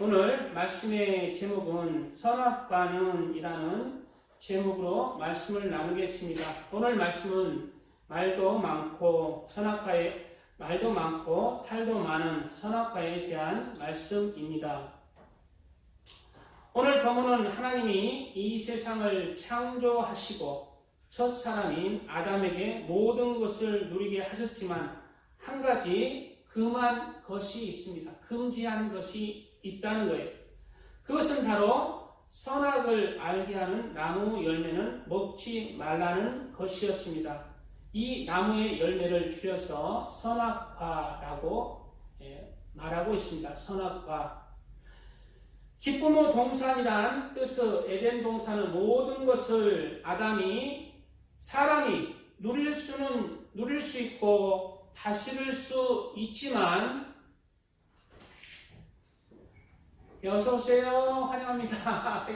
오늘 말씀의 제목은 선악과는이라는 제목으로 말씀을 나누겠습니다. 오늘 말씀은 말도 많고 말도 많고 탈도 많은 선악과에 대한 말씀입니다. 오늘 본문은 하나님이 이 세상을 창조하시고 첫 사람인 아담에게 모든 것을 누리게 하셨지만 한 가지 금한 것이 있습니다. 금지한 것이 있다는 거예요. 그것은 바로 선악을 알게 하는 나무 열매는 먹지 말라는 것이었습니다. 이 나무의 열매를 줄여서 선악과라고 말하고 있습니다. 선악과. 기쁨의 동산이란 뜻의 에덴 동산은 모든 것을 사람이 누릴 수 있고 다스릴 수 있지만 어서 오세요. 환영합니다.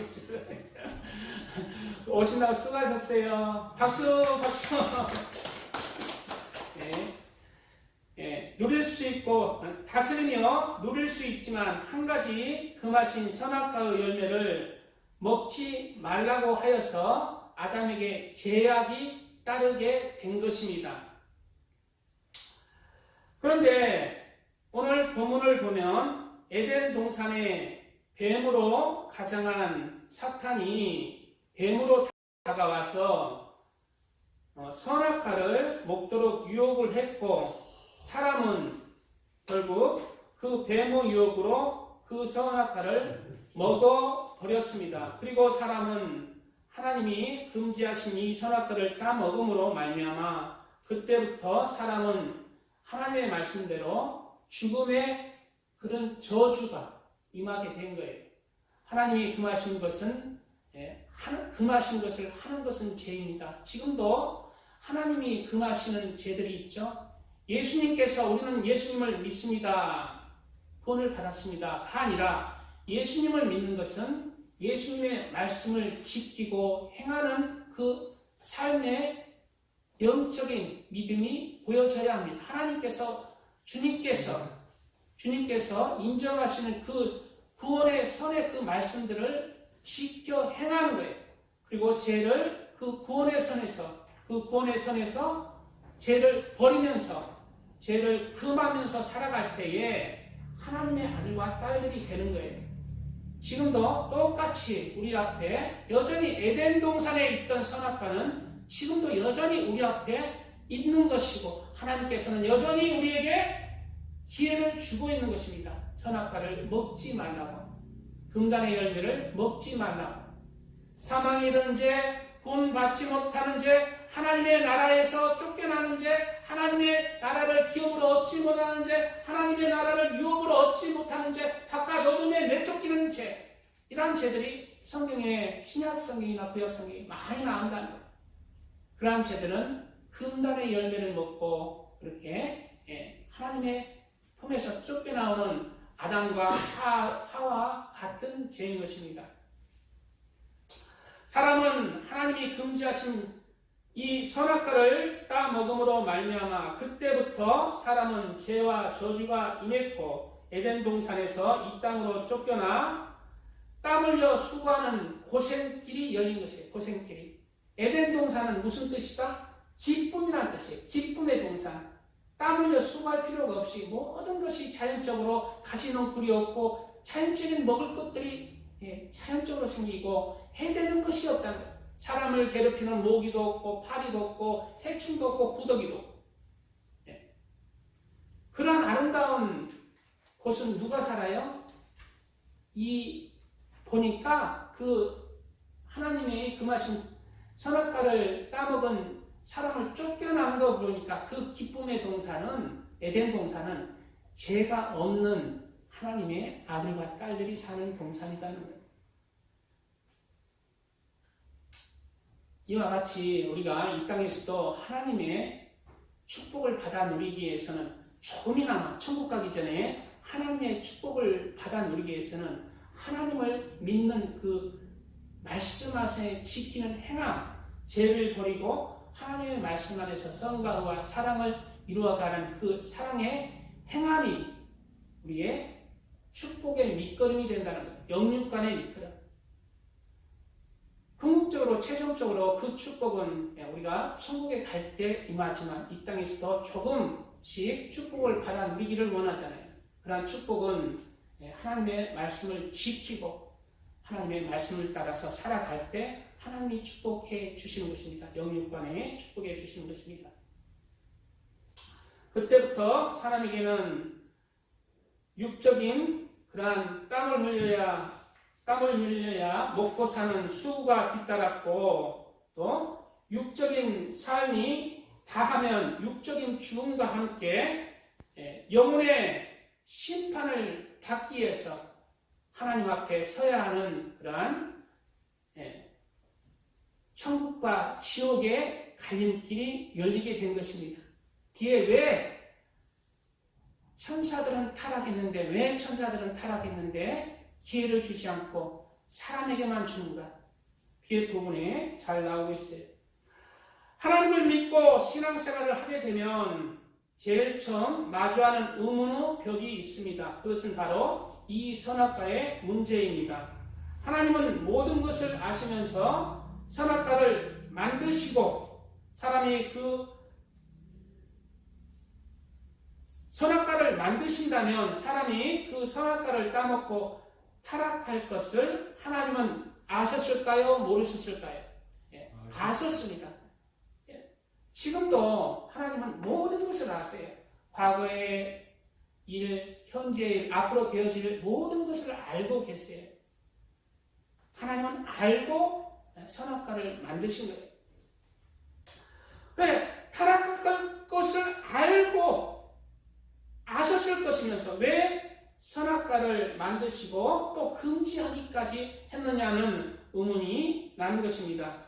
오신다고 수고하셨어요. 박수. 누릴 수 있고 다스리며 누릴 수 있지만 한 가지 금하신 선악과의 열매를 먹지 말라고 하여서 아담에게 제약이 따르게 된 것입니다. 그런데 오늘 본문을 보면 에덴 동산에 뱀으로 가장한 사탄이 뱀으로 다가와서 선악과를 먹도록 유혹을 했고 사람은 결국 그 뱀의 유혹으로 그 선악과를 먹어버렸습니다. 그리고 사람은 하나님이 금지하신 이 선악과를 다 먹음으로 말미암아 그때부터 사람은 하나님의 말씀대로 죽음의 그런 저주가 임하게 된 거예요. 하나님이 금하신 것을 하는 것은 죄입니다. 지금도 하나님이 금하시는 죄들이 있죠. 예수님께서 우리는 예수님을 믿습니다. 구원을 받았습니다가 아니라 예수님을 믿는 것은 예수님의 말씀을 지키고 행하는 그 삶의 영적인 믿음이 보여져야 합니다. 주님께서 인정하시는 그 구원의 선의 그 말씀들을 지켜 행하는 거예요. 그리고 죄를 그 구원의 선에서 죄를 버리면서 죄를 금하면서 살아갈 때에 하나님의 아들과 딸들이 되는 거예요. 지금도 똑같이 우리 앞에 여전히 에덴 동산에 있던 선악과는 지금도 여전히 우리 앞에 있는 것이고 하나님께서는 여전히 우리에게 기회를 주고 있는 것입니다. 선악과를 먹지 말라고. 금단의 열매를 먹지 말라고. 사망에 이르는 죄, 구원받지 못하는 죄, 하나님의 나라에서 쫓겨나는 죄, 하나님의 나라를 기업으로 얻지 못하는 죄, 하나님의 나라를 유업으로 얻지 못하는 죄, 바깥 어둠에 내쫓기는 죄, 이러한 죄들이 성경에 신약 성경이나 구약 성경에 많이 나온다는 거예요. 그러한 죄들은 금단의 열매를 먹고 그렇게 하나님의 품에서 쫓겨나오는 아담과 하와 같은 죄인 것입니다. 사람은 하나님이 금지하신 이 선악과를 따먹음으로 말미암아 그때부터 사람은 죄와 저주가 임했고 에덴 동산에서 이 땅으로 쫓겨나 땀 흘려 수고하는 고생길이 열린 것이에요. 고생길이. 에덴 동산은 무슨 뜻이다? 기쁨이라는 뜻이에요. 기쁨의 동산. 땀 흘려 수고할 필요가 없이 모든 것이 자연적으로 가시농풀이 없고 자연적인 먹을 것들이 자연적으로 생기고 해대는 것이 없다는 거예요. 사람을 괴롭히는 모기도 없고 파리도 없고 해충도 없고 구더기도 없고. 그런 아름다운 곳은 누가 살아요? 보니까 그 하나님의 금하신 선악과를 따먹은 사람을 쫓겨난 거 보니까 그 기쁨의 동산은 에덴 동산은 죄가 없는 하나님의 아들과 딸들이 사는 동산이라는 거예요. 이와 같이 우리가 이 땅에서도 하나님의 축복을 받아 누리기 위해서는 조금이나마 천국 가기 전에 하나님의 축복을 받아 누리기 위해서는 하나님을 믿는 그 말씀 안에 지키는 행함, 죄를 버리고 하나님의 말씀 안에서 성과 의와 사랑을 이루어가는 그 사랑의 행함이 우리의 축복의 밑거름이 된다는 거예요. 영육간의 밑거름. 궁극적으로 최종적으로 그 축복은 우리가 천국에 갈 때 임하지만 이 땅에서도 조금씩 축복을 받아 누리기를 원하잖아요. 그러한 축복은 하나님의 말씀을 지키고 하나님의 말씀을 따라서 살아갈 때 하나님이 축복해 주시는 것입니다. 영육간에 축복해 주시는 것입니다. 그때부터 사람에게는 육적인 그러한 땀을 흘려야 먹고 사는 수고가 뒤따랐고 또 육적인 삶이 다하면 육적인 죽음과 함께 영혼의 심판을 받기 위해서 하나님 앞에 서야 하는 그러한 천국과 지옥의 갈림길이 열리게 된 것입니다. 뒤에 왜 천사들은 타락했는데 기회를 주지 않고 사람에게만 주는가? 뒤에 부분에 잘 나오고 있어요. 하나님을 믿고 신앙생활을 하게 되면 제일 처음 마주하는 의문의 벽이 있습니다. 그것은 바로 이 선악과의 문제입니다. 하나님은 모든 것을 아시면서 선악과를 만드시고 사람이 그 선악과를 만드신다면 사람이 그 선악과를 따먹고 타락할 것을 하나님은 아셨을까요? 모르셨을까요? 아셨습니다. 지금도 하나님은 모든 것을 아세요. 과거의 일, 현재의 일, 앞으로 되어질 모든 것을 알고 계세요. 하나님은 알고 선악과를 만드신 거예요. 왜? 타락할 것을 알고 아셨을 것이면서 왜 선악과를 만드시고 또 금지하기까지 했느냐는 의문이 나는 것입니다.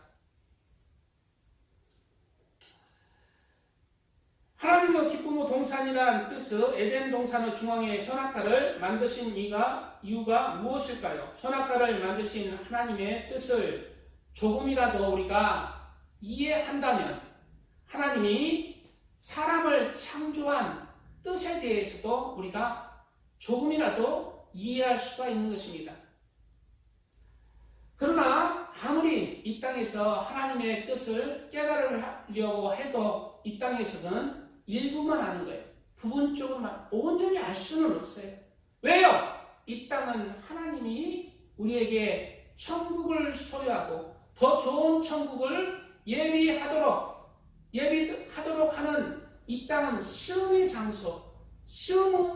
하나님의 기쁨의 동산이라는 뜻의 에덴 동산의 중앙에 선악과를 만드신 이유가 무엇일까요? 선악과를 만드신 하나님의 뜻을 조금이라도 우리가 이해한다면 하나님이 사람을 창조한 뜻에 대해서도 우리가 조금이라도 이해할 수가 있는 것입니다. 그러나 아무리 이 땅에서 하나님의 뜻을 깨달으려고 해도 이 땅에서는 일부만 아는 거예요. 부분적으로만 온전히 알 수는 없어요. 왜요? 이 땅은 하나님이 우리에게 천국을 소유하고 더 좋은 천국을 예비하도록 하는 이 땅은 시험의 장소, 시험의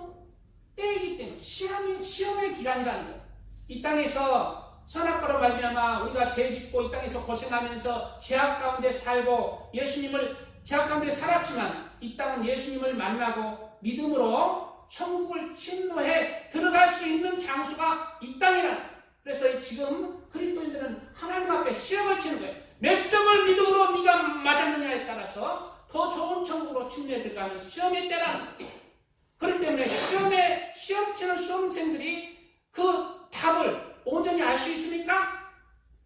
때이기 때문에 시험의 기간이라는 거예요. 이 땅에서 선악과로 말미암아 우리가 죄 짓고 이 땅에서 고생하면서 죄악 가운데 살고 예수님을 죄악 가운데 살았지만 이 땅은 예수님을 만나고 믿음으로 천국을 침노해 들어갈 수 있는 장소가 이 땅이라는 거예요. 그래서 지금 그리스도인들은 하나님 앞에 시험을 치는 거예요. 몇 점을 믿음으로 네가 맞았느냐에 따라서 더 좋은 천국으로 침례에 들어가는 시험의 때라는 거예요. 그렇기 때문에 시험 치는 수험생들이 그 답을 온전히 알 수 있습니까?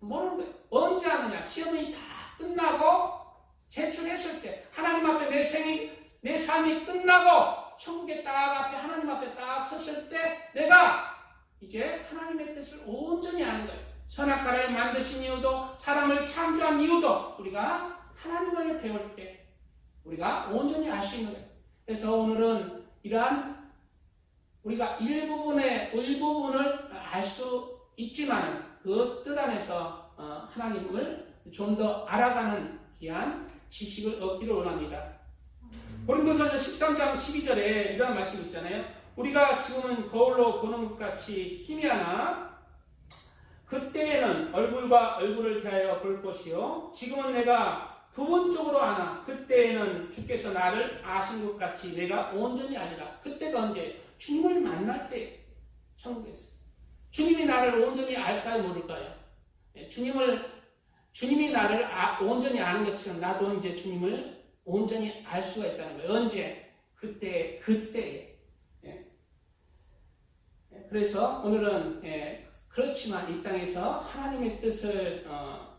모르는 거예요. 언제 하느냐? 시험이 다 끝나고 제출했을 때 하나님 앞에 내 삶이 끝나고 천국에 딱 앞에 하나님 앞에 딱 섰을 때 내가 이제 하나님의 뜻을 온전히 아는 거예요. 선악과를 만드신 이유도 사람을 창조한 이유도 우리가 하나님을 배울 때 우리가 온전히 알 수 있는 거예요. 그래서 오늘은 이러한 우리가 일부분을 알 수 있지만 그 뜻 안에서 하나님을 좀 더 알아가는 귀한 지식을 얻기를 원합니다. 고린도전서 13장 12절에 이러한 말씀이 있잖아요. 우리가 지금은 거울로 보는 것 같이 희미하나 그때에는 얼굴과 얼굴을 대하여 볼 것이요 지금은 내가 부분적으로 아나 그때에는 주께서 나를 아신 것 같이 내가 온전히 아니라. 그때가 언제? 주님을 만날 때 천국에서. 주님이 나를 온전히 알까요 모를까요? 주님이 나를 온전히 아는 것처럼 나도 이제 주님을 온전히 알 수가 있다는 거예요. 언제? 그때에. 그래서 오늘은 그렇지만 이 땅에서 하나님의 뜻을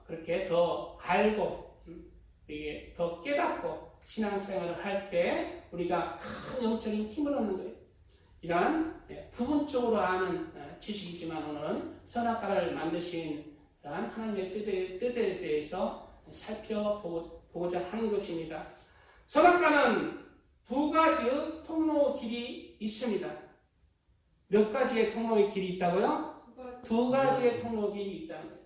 그렇게 더 알고 더 깨닫고 신앙생활을 할 때 우리가 큰 영적인 힘을 얻는 거예요. 이러한 부분적으로 아는 지식이지만 오늘은 선악과를 만드신 이러한 하나님의 뜻에 대해서 살펴보고자 하는 것입니다. 선악과는 두 가지의 통로 길이 있습니다. 몇 가지의 통로의 길이 있다고요? 두 가지의 통로 길이 있다는 거예요.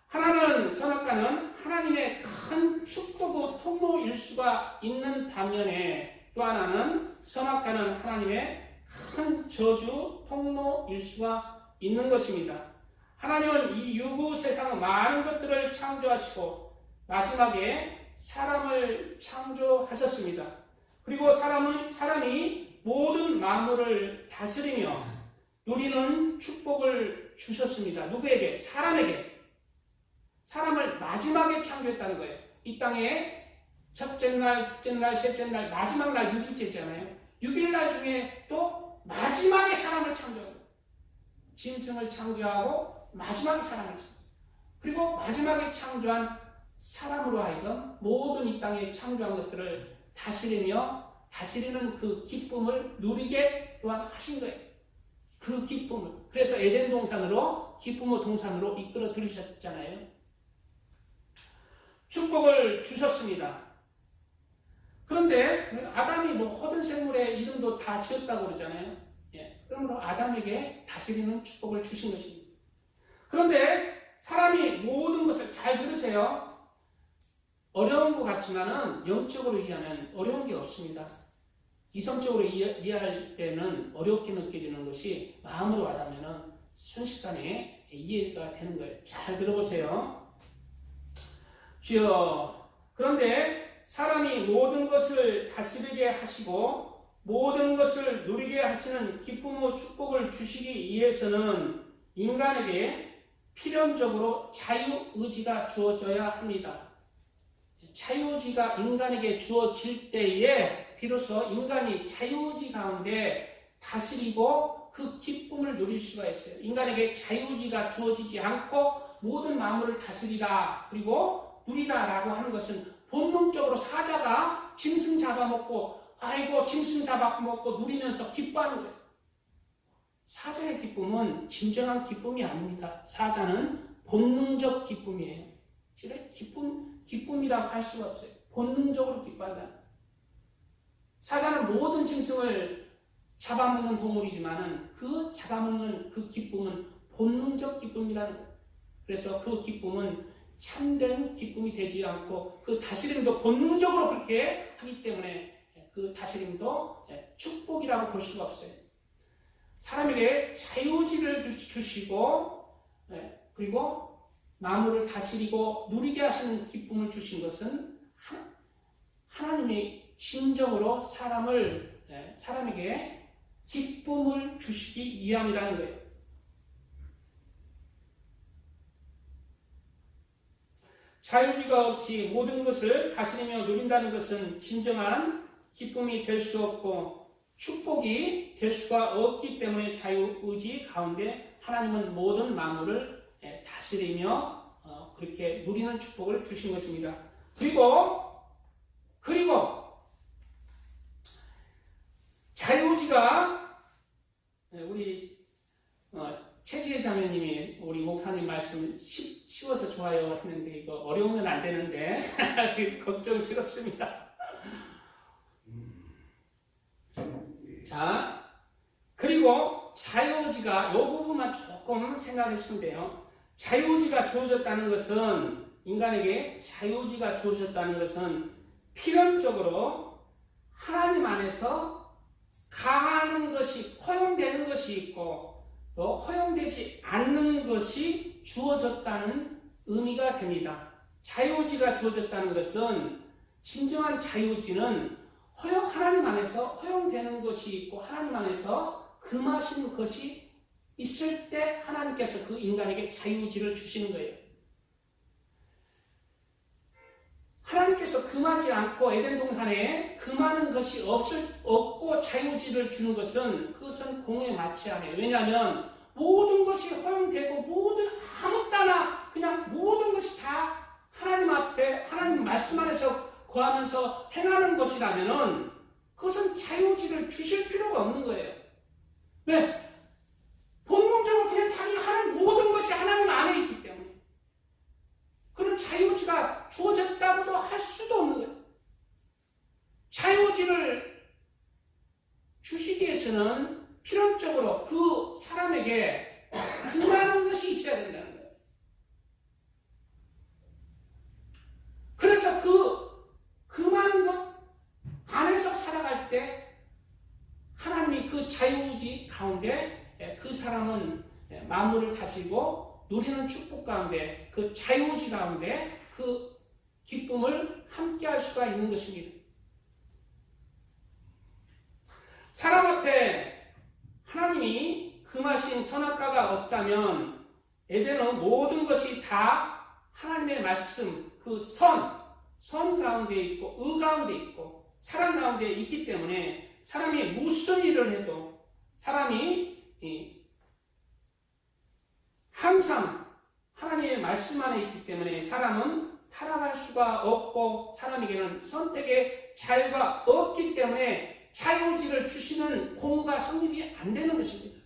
하나는 선악과는 하나님의 큰 축복의 통로일 수가 있는 반면에 또 하나는 선악과는 하나님의 큰 저주 통로일 수가 있는 것입니다. 하나님은 이 유구 세상의 많은 것들을 창조하시고 마지막에 사람을 창조하셨습니다. 그리고 사람이 모든 만물을 다스리며 누리는 축복을 주셨습니다. 누구에게? 사람에게. 사람을 마지막에 창조했다는 거예요. 이 땅에 첫째 날, 둘째 날, 셋째 날, 마지막 날 6일째잖아요. 6일 날 중에 또 마지막에 사람을 창조하고 짐승을 창조하고 마지막에 사람을 창조하고 그리고 마지막에 창조한 사람으로 하여금 모든 이 땅에 창조한 것들을 다스리는 그 기쁨을 누리게 또한 하신 거예요. 그 기쁨을. 그래서 에덴 동산으로 기쁨의 동산으로 이끌어 들으셨잖아요. 축복을 주셨습니다. 그런데 아담이 모든 생물의 이름도 다 지었다고 그러잖아요. 그러므로 아담에게 다스리는 축복을 주신 것입니다. 그런데 사람이 모든 것을 잘 들으세요. 어려운 것 같지만은 영적으로 이해하면 어려운 게 없습니다. 이성적으로 이해할 때는 어렵게 느껴지는 것이 마음으로 와닿으면 순식간에 이해가 되는 거예요. 잘 들어보세요. 주여, 그런데 사람이 모든 것을 다스리게 하시고 모든 것을 누리게 하시는 기쁨의 축복을 주시기 위해서는 인간에게 필연적으로 자유의지가 주어져야 합니다. 자유의지가 인간에게 주어질 때에 비로소 인간이 자유의지 가운데 다스리고 그 기쁨을 누릴 수가 있어요. 인간에게 자유의지가 주어지지 않고 모든 만물을 다스리라 그리고 누리다라고 하는 것은 본능적으로 사자가 짐승 잡아먹고 아이고 짐승 잡아먹고 누리면서 기뻐하는 거예요. 사자의 기쁨은 진정한 기쁨이 아닙니다. 사자는 본능적 기쁨이에요. 기쁨이라고 할 수가 없어요. 본능적으로 기뻐한다. 사자는 모든 짐승을 잡아먹는 동물이지만은 그 잡아먹는 그 기쁨은 본능적 기쁨이라는 거예요. 그래서 그 기쁨은 참된 기쁨이 되지 않고 그 다스림도 본능적으로 그렇게 하기 때문에 그 다스림도 축복이라고 볼 수가 없어요. 사람에게 자유의지를 주시고 그리고 만물을 다스리고 누리게 하시는 기쁨을 주신 것은 하나님의 진정으로 사람에게 기쁨을 주시기 위함이라는 거예요. 자유지가 없이 모든 것을 다스리며 누린다는 것은 진정한 기쁨이 될 수 없고 축복이 될 수가 없기 때문에 자유의지 가운데 하나님은 모든 만물을 다스리며 그렇게 누리는 축복을 주신 것입니다. 그리고 자유의지가 우리 최지혜 자매님이 우리 목사님 말씀 쉬워서 좋아요 했는데 이거 어려우면 안 되는데 걱정스럽습니다. 자, 그리고 자유의지가 이 부분만 조금 생각하시면 돼요. 자유의지가 주어졌다는 것은 인간에게 자유의지가 주어졌다는 것은 필연적으로 하나님 안에서 가하는 것이 허용되는 것이 있고 또 허용되지 않는 것이 주어졌다는 의미가 됩니다. 자유의지가 주어졌다는 것은 진정한 자유의지는 하나님 안에서 허용되는 것이 있고 하나님 안에서 금하신 것이 있을 때 하나님께서 그 인간에게 자유의지를 주시는 거예요. 하나님께서 금하지 않고 에덴 동산에 금하는 것이 없고 자유의지를 주는 것은 그것은 공에 맞지 않아요. 왜냐하면 모든 것이 허용되고 아무 때나 그냥 모든 것이 다 하나님 앞에 하나님 말씀 안에서 거하면서 행하는 것이라면은 그것은 자유의지를 주실 필요가 없는 거예요. 왜? 본능적으로 그냥 자기가 하는 모든 것이 하나님 안에 있기 때문에 그런 자유의지가 주어졌다고도 할 수도 없는 거예요. 자유의지를 주시기 위해서는 필연적으로 그 사람에게 금하는 것이 있어야 된다는 거예요. 그래서 그 금하는 것 안에서 살아갈 때 하나님이 그 자유의지 가운데 그 사람은 만물을 다스리고 누리는 축복 가운데 그 자유의지 가운데 그 기쁨을 함께 할 수가 있는 것입니다. 사람 앞에 하나님이 금하신 선악과가 없다면 에덴은 모든 것이 다 하나님의 말씀, 그 선 가운데 있고 의 가운데 있고 사랑 가운데 있기 때문에 사람이 무슨 일을 해도 사람이 항상 하나님의 말씀 안에 있기 때문에 사람은 타락할 수가 없고 사람에게는 선택의 자유가 없기 때문에 자유의지를 주시는 공부가 성립이 안 되는 것입니다.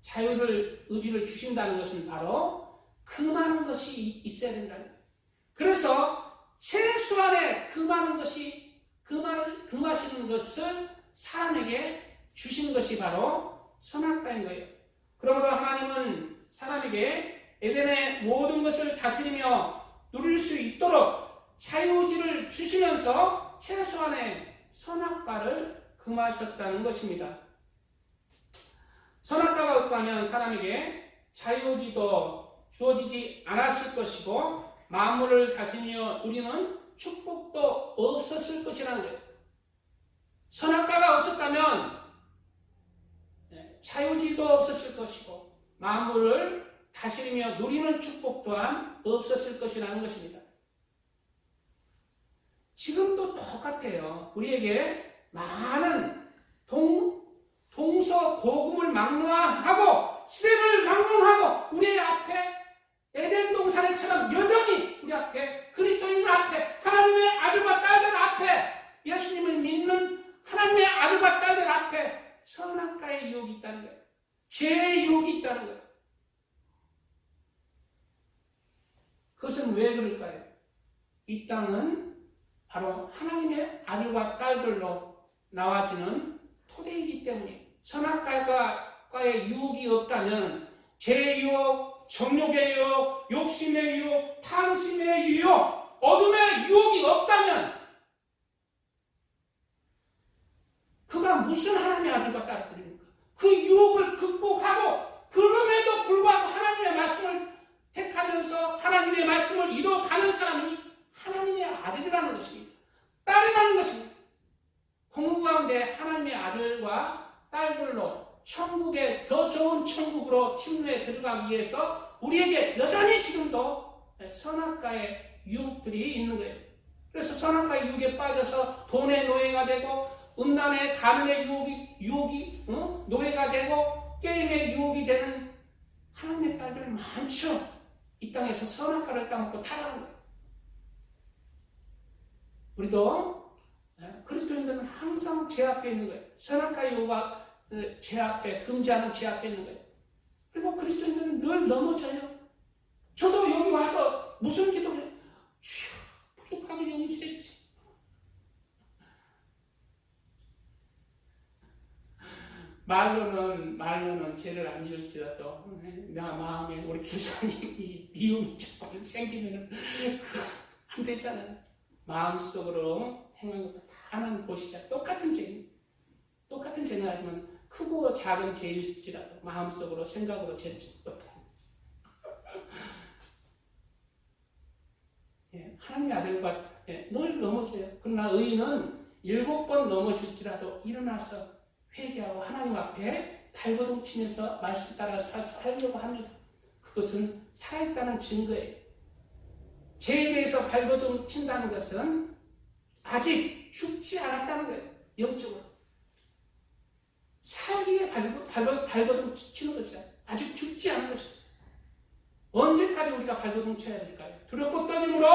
자유를 의지를 주신다는 것은 바로 금하는 것이 있어야 된다는 거예요. 그래서 최소한의 금하는 것이 금하시는 것을 사람에게 주신 것이 바로 선악과인 거예요. 그러므로 하나님은 사람에게 에덴의 모든 것을 다스리며 누릴 수 있도록 자유의지를 주시면서 최소한의 선악과를 금하셨다는 것입니다. 선악과가 없다면 사람에게 자유의지도 주어지지 않았을 것이고 만물을 다스리며 누리는 축복도 없었을 것이라는 거예요. 선악과가 없었다면 자유의지도 없었을 것이고 만물을 다스리며 누리는 축복 또한 없었을 것이라는 것입니다. 지금도 똑같아요. 우리에게 많은 동서고금을 막론하고 시대를 막론하고 우리 앞에 에덴 동산에처럼 여전히 우리 앞에 그리스도인들 앞에 하나님의 아들과 딸들 앞에 예수님을 믿는 하나님의 아들과 딸들 앞에 선악과의 유혹이 있다는 거예요. 죄의 유혹이 있다는 거예요. 그것은 왜 그럴까요? 이 땅은 바로 하나님의 아들과 딸들로 나와지는 토대이기 때문에 선악과의 유혹이 없다면 죄의 유혹, 정욕의 유혹, 욕심의 유혹, 탐심의 유혹, 어둠의 유혹이 없다면 그가 무슨 하나님의 아들과 딸들입니까? 그 유혹을 극복하고 그럼에도 불구하고 하나님의 말씀을 택하면서 하나님의 말씀을 이루어가는 사람이 하나님의 아들이라는 것입니다. 딸이라는 것입니다. 공부 가운데 하나님의 아들과 딸들로 천국의 더 좋은 천국으로 침례에 들어가기 위해서 우리에게 여전히 지금도 선악과의 유혹들이 있는 거예요. 그래서 선악과의 유혹에 빠져서 돈의 노예가 되고 음란의 가늠의 유혹이 노예가 되고 게임의 유혹이 되는 하나님의 딸들 많죠. 이 땅에서 선악과를 따먹고 타락한 거예요. 우리도 그리스도인들은 항상 죄 앞에 있는 거예요. 선악과의 유혹과 죄 앞에, 금지하는 죄 앞에 있는 거예요. 그리고 그리스도인들은 늘 넘어져요. 저도 여기 와서 무슨 기도를 주여 부족함을 용서해 주세요. 말로는 죄를 안 지을지라도 나 마음에 우리 교사님이 미움이 조금 생기면 안 되잖아요. 마음속으로 행한 것도 다 하나님 보시자. 똑같은 죄는 하지만 크고 작은 죄일지라도 마음속으로 생각으로 죄를 짓고 못하는 거죠. 하나님의 아들과 늘 넘어져요. 그러나 의인은 7번 넘어질지라도 일어나서 회개하고 하나님 앞에 발버둥 치면서 말씀 따라 살려고 합니다. 그것은 살아있다는 증거예요. 죄에 대해서 발버둥 친다는 것은 아직 죽지 않았다는 거예요. 영적으로. 살기에 발버둥 치는 것이죠. 아직 죽지 않은 것입니다. 언제까지 우리가 발버둥 쳐야 될까요? 두렵고 떨림으로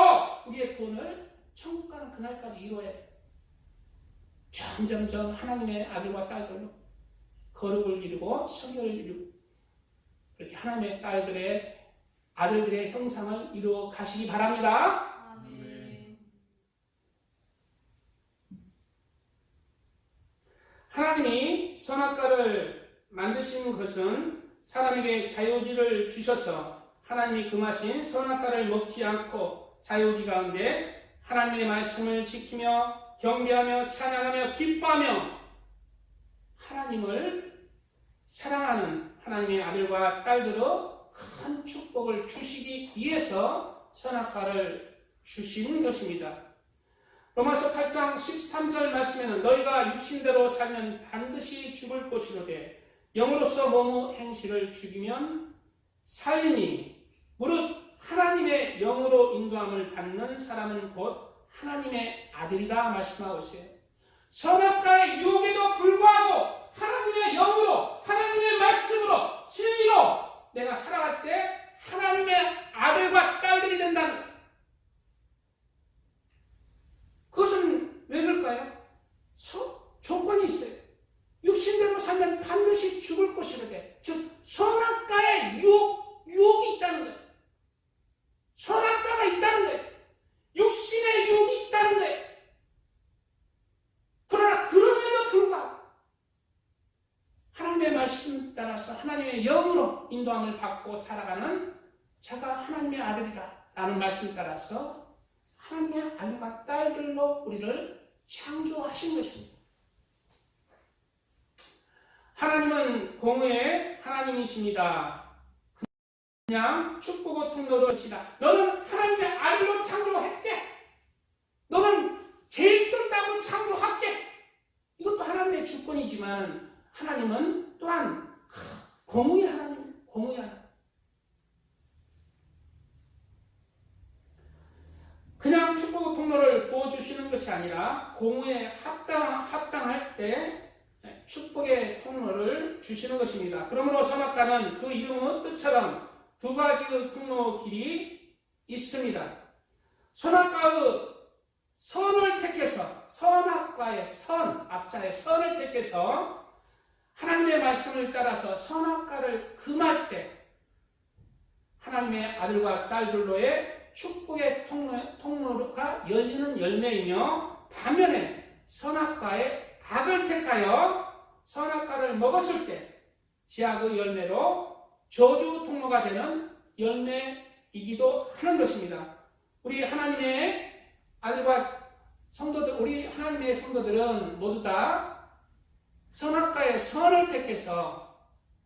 우리의 구원을 천국 가는 그날까지 이루어야 돼요. 점점점 하나님의 아들과 딸들로 거룩을 이루고 성결을 이루고 이렇게 하나님의 딸들의 아들들의 형상을 이루어 가시기 바랍니다. 아멘. 하나님이 선악과를 만드신 것은 사람에게 자유의지를 주셔서 하나님이 금하신 선악과를 먹지 않고 자유의지 가운데 하나님의 말씀을 지키며 경배하며 찬양하며 기뻐하며 하나님을 사랑하는 하나님의 아들과 딸들의 큰 축복을 주시기 위해서 선악과를 주신 것입니다. 로마서 8장 13절 말씀에는 너희가 육신대로 살면 반드시 죽을 것이로되 영으로서 몸의 행실을 죽이면 살리니 무릇 하나님의 영으로 인도함을 받는 사람은 곧 하나님의 아들이라 말씀하고 있어요. 선악과의 유혹에도 불구하고 하나님의 영으로 하나님의 말씀으로 진리로 내가 살아갈 때 하나님의 아들과 딸들이 된다는 거예요. 그것은 왜 그럴까요? 조건이 있어요. 육신대로 살면 반드시 죽을 것이로되 즉 선악과의 유혹이 있다는 거예요. 선악과가 있다는 거예요. 육신의 유혹이 있다는 거예요. 그러나 그럼에도 불구하고 하나님의 말씀 따라서 하나님의 영으로 인도함을 받고 살아가는 자가 하나님의 아들이다 라는 말씀 따라서 하나님의 아들과 딸들로 우리를 창조하신 것입니다. 하나님은 공의의 하나님이십니다. 그냥 축복의 통로로 하시다. 너는 하나님의 아들로 창조했게. 너는 제일 쫄다고 창조할게. 이것도 하나님의 주권이지만 하나님은 또한 공의의 하나님, 공의의 하나님. 그냥 축복의 통로를 부어주시는 것이 아니라 공의에 합당할 때 축복의 통로를 주시는 것입니다. 그러므로 선악과는 그 이름의 뜻처럼 두 가지의 통로 길이 있습니다. 선악과의 선을 택해서 선악과의 선, 앞자의 선을 택해서 하나님의 말씀을 따라서 선악과를 금할 때 하나님의 아들과 딸들로의 축복의 통로가 열리는 열매이며 반면에 선악과의 악을 택하여 선악과를 먹었을 때 지악의 열매로 저주 통로가 되는 열매이기도 하는 것입니다. 우리 하나님의 아들과 성도들, 우리 하나님의 성도들은 모두 다 선악과의 선을 택해서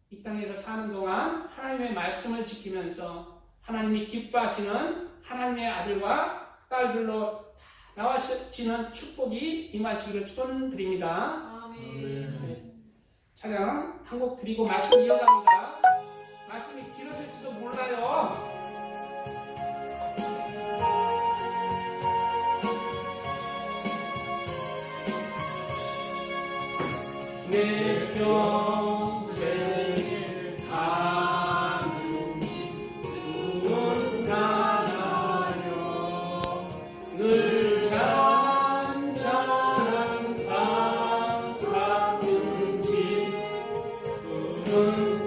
이 땅에서 사는 동안 하나님의 말씀을 지키면서 하나님이 기뻐하시는 하나님의 아들과 딸들로 나와지는 축복이 임하시기를 축원드립니다. 아멘. 네. 찬양 한 곡 드리고 말씀 이어갑니다. 말씀이 길어질지도 몰라요. 내 평생에 가는 길은 나가려 늘 잔잔한 강 같은 집 그는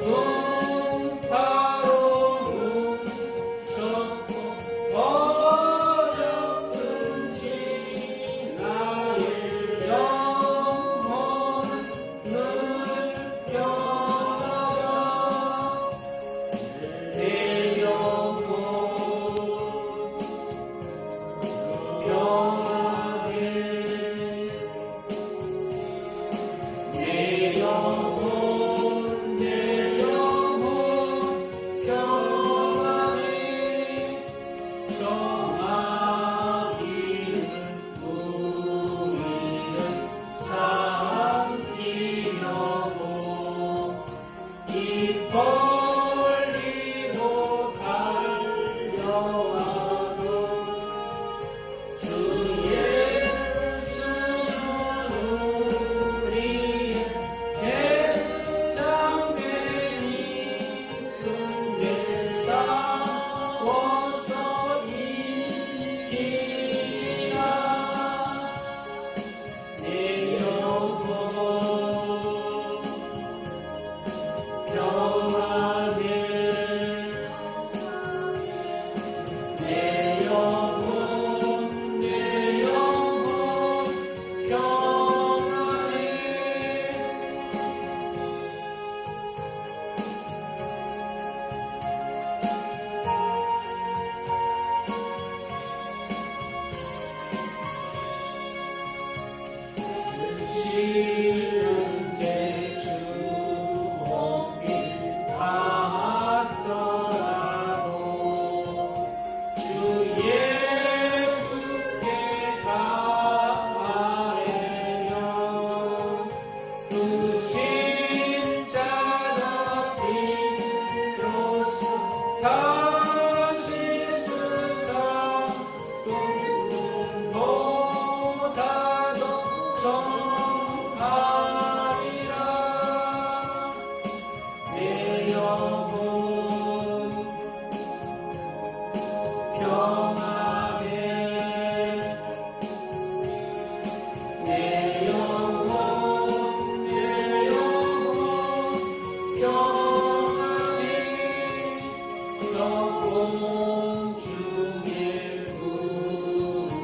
공중의 구름이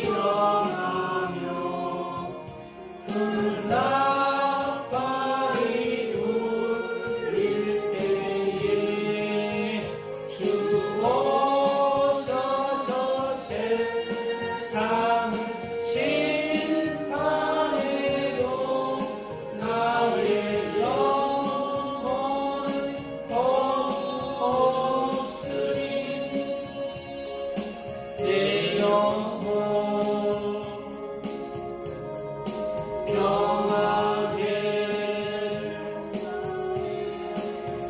일어나며 그 나팔이 울릴 때에 주 오셔서 세상을 심판해요. 나의 영혼은 없으리. 내 영혼 평안해.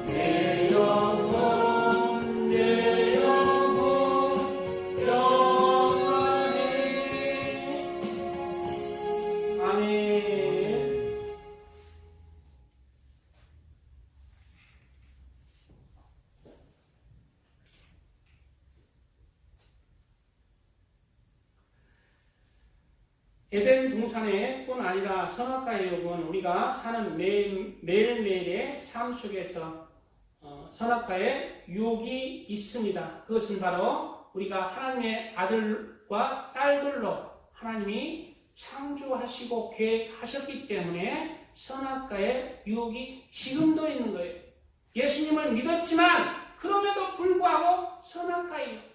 내 영혼 평안해. 아멘. 에덴 동산의 뿐 아니라 선악과의 유혹은 우리가 사는 매일매일의 삶 속에서 선악과의 유혹이 있습니다. 그것은 바로 우리가 하나님의 아들과 딸들로 하나님이 창조하시고 계획하셨기 때문에 선악과의 유혹이 지금도 있는 거예요. 예수님을 믿었지만 그럼에도 불구하고 선악과예요.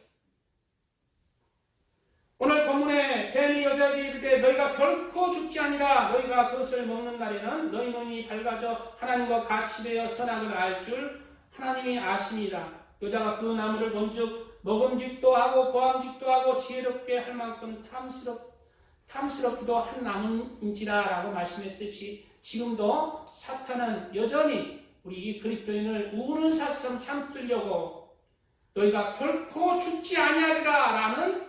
오늘 본문에 뱀이 여자에게 이르되 너희가 결코 죽지 아니라 너희가 그것을 먹는 날에는 너희 눈이 밝아져 하나님과 같이 되어 선악을 알 줄 하나님이 아시니라. 여자가 그 나무를 본즉 먹음직도 하고 보암직도 하고 지혜롭게 할 만큼 탐스럽기도 한 나무인지라 라고 말씀했듯이 지금도 사탄은 여전히 우리 그리스도인을 우는 사처럼 삼으려고 너희가 결코 죽지 아니하리라 라는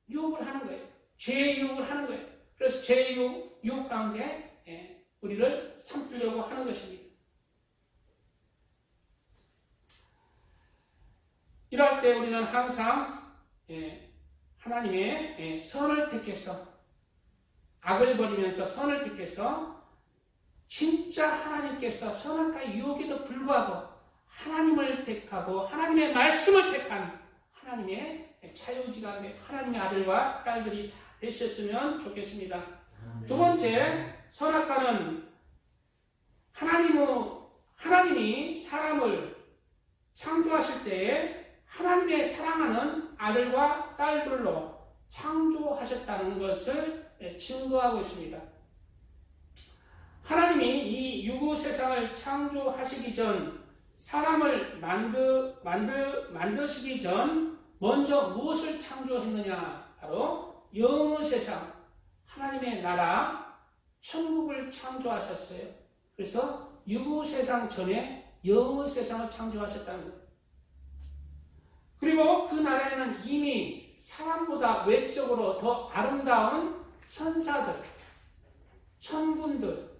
유혹을 하는 거예요. 죄의 유혹을 하는 거예요. 그래서 죄의 유혹 가운데 우리를 삼으려고 하는 것입니다. 이럴 때 우리는 항상 하나님의 선을 택해서 악을 버리면서 선을 택해서 진짜 하나님께서 선악과의 유혹에도 불구하고 하나님을 택하고 하나님의 말씀을 택한 하나님의 자유지가 하나님의 아들과 딸들이 되셨으면 좋겠습니다. 두 번째, 선악과는 하나님이 사람을 창조하실 때에 하나님의 사랑하는 아들과 딸들로 창조하셨다는 것을 증거하고 있습니다. 하나님이 이 유구 세상을 창조하시기 전, 사람을 만드시기 전 먼저 무엇을 창조했느냐? 바로 영의 세상, 하나님의 나라, 천국을 창조하셨어요. 그래서 유구 세상 전에 영의 세상을 창조하셨다는 거예요. 그리고 그 나라에는 이미 사람보다 외적으로 더 아름다운 천사들, 천군들,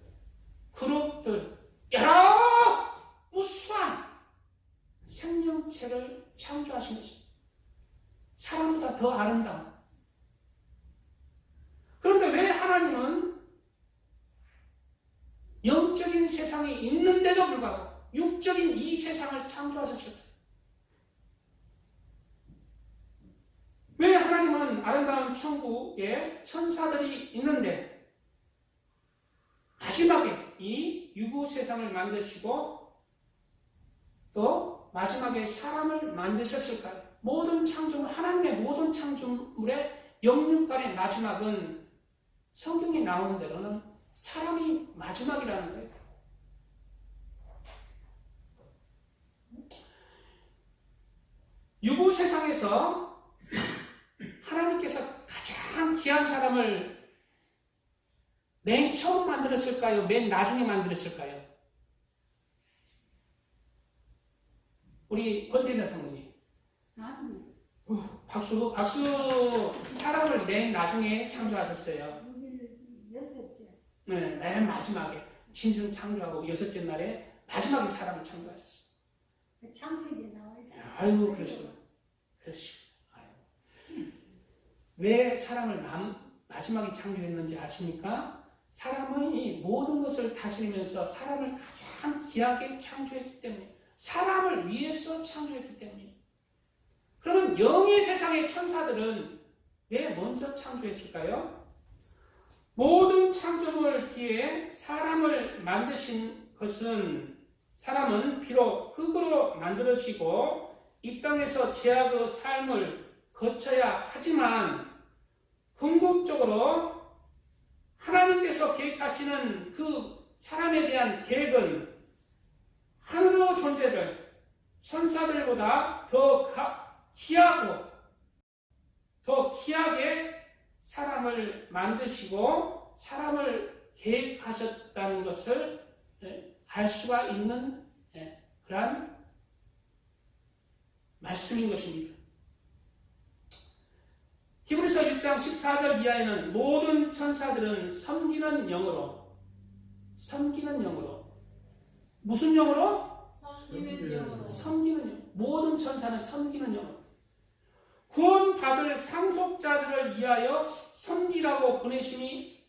그룹들, 여러 무수한 생명체를 창조하신 것입니다. 사람보다 더 아름다운. 그런데 왜 하나님은 영적인 세상이 있는데도 불구하고 육적인 이 세상을 창조하셨을까요? 왜 하나님은 아름다운 천국에 천사들이 있는데 마지막에 이 유구 세상을 만드시고 또 마지막에 사람을 만드셨을까요? 모든 창조물, 하나님의 모든 창조물의 영육간의 마지막은 성경에 나오는 대로는 사람이 마지막이라는 거예요. 유구 세상에서 하나님께서 가장 귀한 사람을 맨 처음 만들었을까요? 맨 나중에 만들었을까요? 우리 권대자 성도님. 박수. 사람을 맨 나중에 창조하셨어요. 네, 맨 마지막에 신성 창조하고 여섯째 날에 마지막에 사람을 창조하셨어요. 창세기에 나와 있어요. 아유, 그러시구나. 왜 사람을 마지막에 창조했는지 아십니까? 사람이 모든 것을 다스리면서 사람을 가장 귀하게 창조했기 때문에 사람을 위해서 창조했기 때문이에요. 그러면 영의 세상의 천사들은 왜 먼저 창조했을까요? 모든 창조물 뒤에 사람을 만드신 것은 사람은 비록 흙으로 만들어지고 이 땅에서 죄악의 삶을 거쳐야 하지만 궁극적으로 하나님께서 계획하시는 그 사람에 대한 계획은 하늘의 존재들, 천사들보다 더 귀하게 사람을 만드시고 사람을 계획하셨다는 것을 알 수가 있는 그러한 말씀인 것입니다. 히브리서 1장 14절 이하에는 모든 천사들은 섬기는 영으로 무슨 영으로? 섬기는 영으로. 섬기는 영. 모든 천사는 섬기는 영으로 구원받을 상속자들을 위하여 섬기라고 보내심이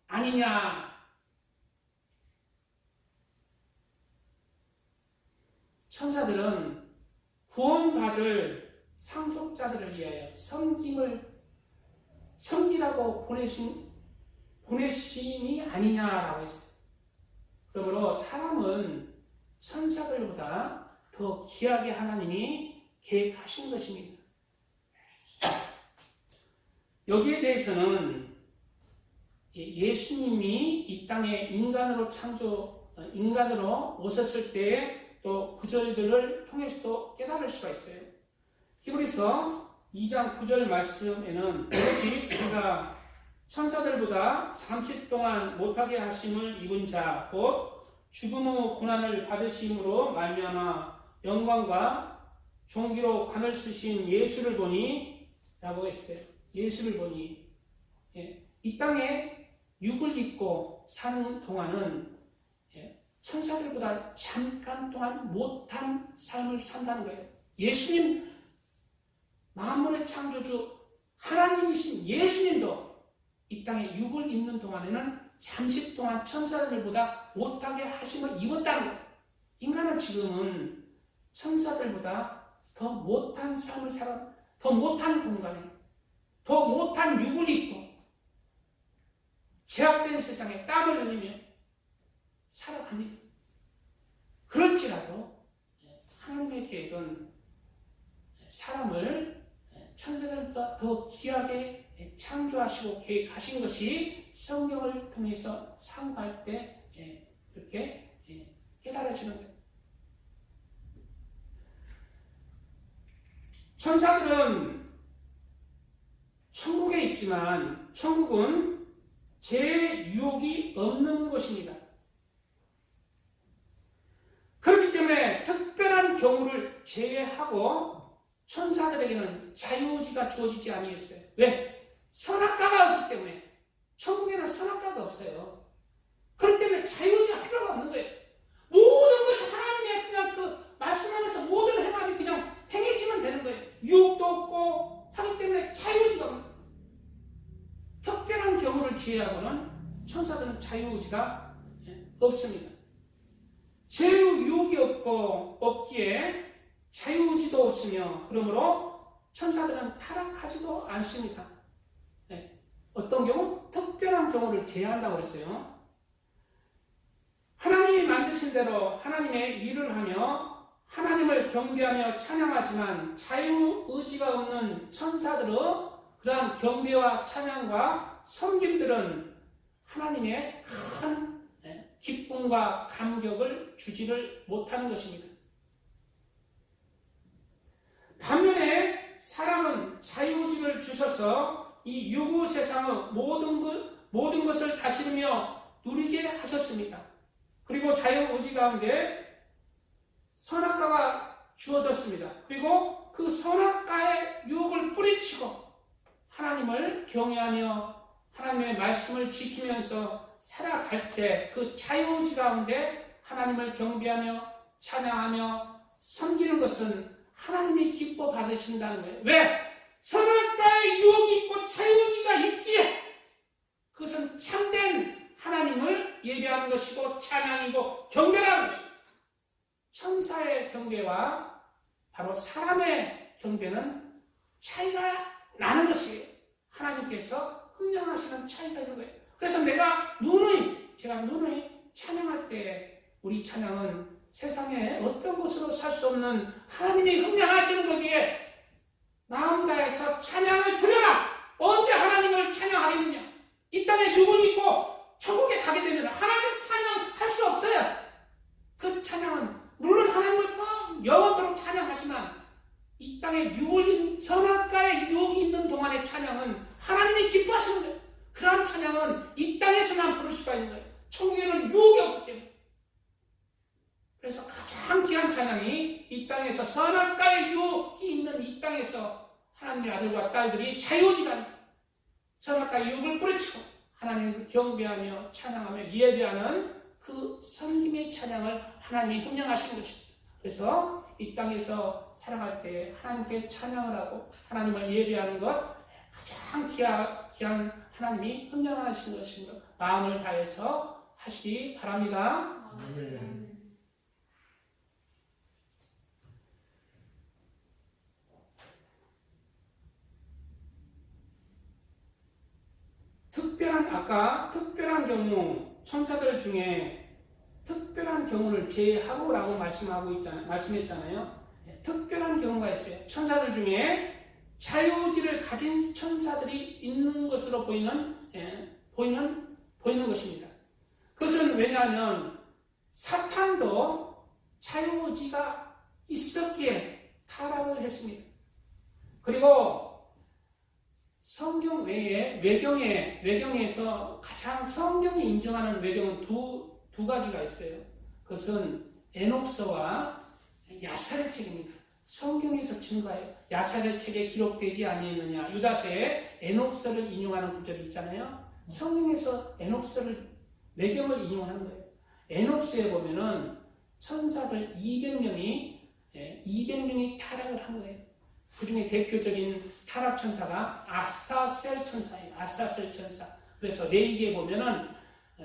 아니냐. 천사들은 구원받을 상속자들을 위하여 섬기라고 보내심이 아니냐라고 했어요. 그러므로 사람은 천사들보다 더 귀하게 하나님이 계획하신 것입니다. 여기에 대해서는 예수님이 이 땅에 인간으로 오셨을 때 또 구절들을 통해서도 깨달을 수가 있어요. 히브리서 2장 9절 말씀에는 오로지 우리가 천사들보다 잠시 동안 못하게 하심을 입은 자 곧 죽음의 고난을 받으심으로 말미암아 영광과 존귀로 관을 쓰신 예수를 보니 라고 했어요. 예수를 보니 이 땅에 육을 입고 사는 동안은 천사들보다 잠깐 동안 못한 삶을 산다는 거예요. 예수님 만물의 창조주 하나님이신 예수님도 이 땅에 육을 입는 동안에는 잠시 동안 천사들보다 못하게 하심을 입었다는 거예요. 인간은 지금은 천사들보다 더 못한 삶을 살아, 더 못한 공간에, 더 못한 육을 입고 제약된 세상에 땀을 흘리며 살아갑니다. 그럴지라도 하나님의 계획은 사람을 천사들보다 더 귀하게 창조하시고 계획하신 것이 성경을 통해서 상고할 때 이렇게 깨달아지는 거예요. 천사들은 천국에 있지만 천국은 죄의 유혹이 없는 곳입니다. 그렇기 때문에 특별한 경우를 제외하고 천사들에게는 자유의지가 주어지지 아니했어요. 왜? 선악과가 없기 때문에. 천국에는 선악과가 없어요. 그렇기 때문에 자유의지가 필요가 없는 거예요. 모든 것이 하나님의 그냥 그 말씀하면서 모든 행함이 그냥 행해지면 되는 거예요. 유혹도 없고 하기 때문에 자유의지가 없는 거예요. 특별한 경우를 제외하고는 천사들은 자유의지가 없습니다. 죄의 유혹이 없기에 자유의지도 없으며 그러므로 천사들은 타락하지도 않습니다. 어떤 경우? 특별한 경우를 제외한다고 했어요. 하나님이 만드신 대로 하나님의 일을 하며 하나님을 경배하며 찬양하지만 자유의지가 없는 천사들의 그러한 경배와 찬양과 섬김들은 하나님의 큰 기쁨과 감격을 주지를 못하는 것입니다. 반면에 사람은 자유의지를 주셔서 이 유구 세상의 모든 것을 다스리며 누리게 하셨습니다. 그리고 자유의지 가운데 선악과가 주어졌습니다. 그리고 그 선악과의 유혹을 뿌리치고 하나님을 경외하며 하나님의 말씀을 지키면서 살아갈 때 그 자유의지 가운데 하나님을 경배하며 찬양하며 섬기는 것은 하나님이 기뻐 받으신다는 거예요. 왜? 선악과의 유혹이 있고 자유의지가 있기에 그것은 참된 하나님을 예배하는 것이고 찬양이고 경배하는 것이고 천사의 천사의 경배와 바로 사람의 경배는 차이가 나는 것이에요. 하나님께서 흥정하시는 차이가 있는 거예요. 그래서 제가 누누이 찬양할 때 우리 찬양은 세상에 어떤 것으로 살 수 없는 하나님이 흥정하시는 거기에 마음 다해서 찬양을 드려라. 언제 하나님을 찬양하겠느냐? 이 땅에 육을 입고 천국에 가게 되면 하나님 찬양할 수 없어요. 그 찬양은 물론 하나님을 영원토록 찬양하지만 이 땅에 선악과에 유혹이 있는 동안의 찬양은 하나님이 기뻐하시는 거예요. 그러한 찬양은 이 땅에서만 부를 수가 있는 거예요. 천국에는 유혹이 없기 때문에. 그래서 가장 귀한 찬양이 이 땅에서 선악과의 유혹이 있는 이 땅에서 하나님의 아들과 딸들이 자유지간 선악과의 유혹을 뿌리치고 하나님을 경배하며 찬양하며 예배하는 그 섬김의 찬양을 하나님이 흥정하시는 것입니다. 그래서 이 땅에서 살아갈 때 하나님께 찬양을 하고 하나님을 예배하는 것 가장 귀한 하나님이 흥정하시는 것입니다. 마음을 다해서 하시기 바랍니다. 아멘. 특별한 경우 천사들 중에 특별한 경우를 제하고라고 말씀했잖아요. 특별한 경우가 있어요. 천사들 중에 자유의지를 가진 천사들이 있는 것으로 보이는 것입니다. 그것은 왜냐하면 사탄도 자유의지가 있었기에 타락을 했습니다. 그리고 성경 외에 외경에서 가장 성경이 인정하는 외경은 두 가지가 있어요. 그것은 에녹서와 야살의 책입니다. 성경에서 증거해요. 야살의 책에 기록되지 아니했느냐. 유다서에 에녹서를 인용하는 구절이 있잖아요. 성경에서 에녹서를 외경을 인용하는 거예요. 에녹서에 보면은 천사들 200명이 타락을 한 거예요. 그 중에 대표적인 타락 천사가 아사셀 천사예요. 아사셀 천사. 그래서 레위기에 보면은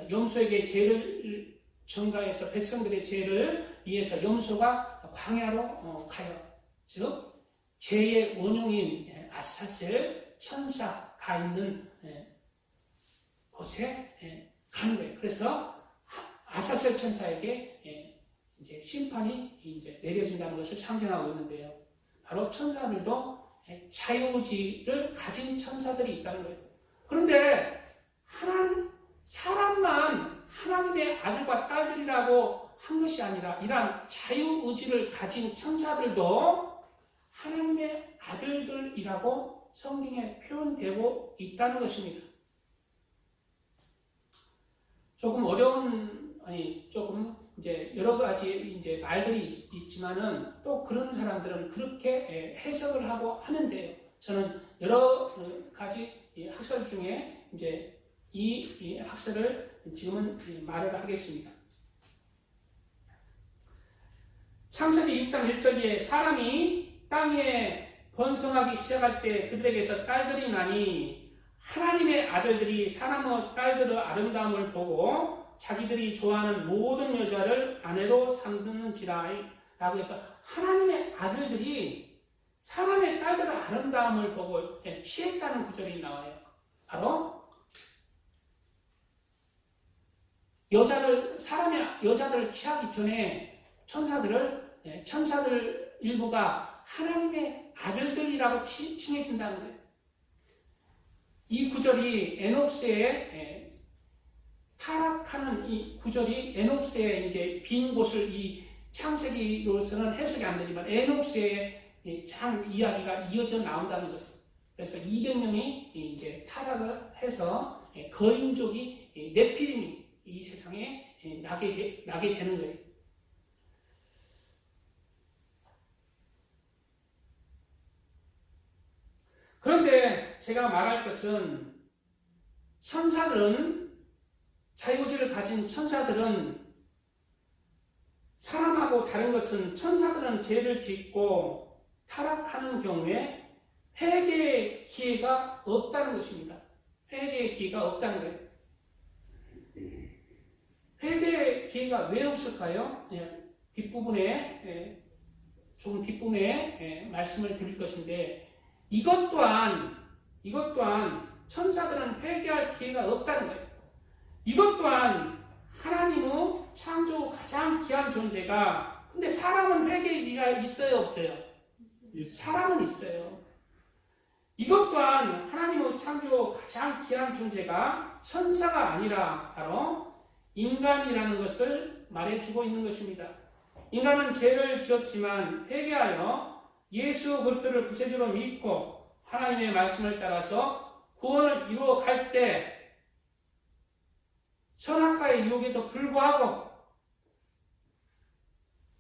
염소에게 죄를 전가해서 백성들의 죄를 위해서 염소가 광야로 가요. 즉 죄의 원흉인 아사셀 천사가 있는 곳에 가는 거예요. 그래서 아사셀 천사에게 이제 심판이 이제 내려진다는 것을 상징하고 있는데요. 바로 천사들도 자유의지를 가진 천사들이 있다는 거예요. 그런데 사람만 하나님의 아들과 딸들이라고 한 것이 아니라 이러한 자유의지를 가진 천사들도 하나님의 아들들이라고 성경에 표현되고 있다는 것입니다. 조금 이제 여러 가지 이제 말들이 있지만은 또 그런 사람들은 그렇게 해석을 하고 하면 돼요. 저는 여러 가지 학설 중에 이제 이 학설을 지금은 말을 하겠습니다. 창세기 6장 1절에 사람이 땅에 번성하기 시작할 때 그들에게서 딸들이 나니 하나님의 아들들이 사람의 딸들의 아름다움을 보고 자기들이 좋아하는 모든 여자를 아내로 삼는지라 라고 해서 하나님의 아들들이 사람의 딸들의 아름다움을 보고 취했다는 구절이 나와요. 바로 사람의 여자들을 취하기 전에 천사들 일부가 하나님의 아들들이라고 칭해진다는 거예요. 이 구절이 에녹스의 타락하는 이 구절이 에녹스의 이제 빈 곳을 이 창세기로서는 해석이 안 되지만 에녹스의 장 이야기가 이어져 나온다는 거죠. 그래서 200명이 이제 타락을 해서 거인족이 네피림이 이 세상에 나게 되는 거예요. 그런데 제가 말할 것은 자유의지를 가진 천사들은 사람하고 다른 것은 천사들은 죄를 짓고 타락하는 경우에 회개의 기회가 없다는 것입니다. 회개의 기회가 없다는 거예요. 회개의 기회가 왜 없을까요? 뒷부분에 조금 뒷부분에 말씀을 드릴 것인데 이것 또한 천사들은 회개할 기회가 없다는 거예요. 이것 또한 하나님의 창조 가장 귀한 존재가 근데 사람은 회개의 기회가 있어요 없어요? 사람은 있어요. 이것 또한 하나님의 창조 가장 귀한 존재가 천사가 아니라 바로 인간이라는 것을 말해주고 있는 것입니다. 인간은 죄를 지었지만 회개하여 예수 그리스도를 구세주로 믿고 하나님의 말씀을 따라서 구원을 이루어 갈 때 선악과의 유혹에도 불구하고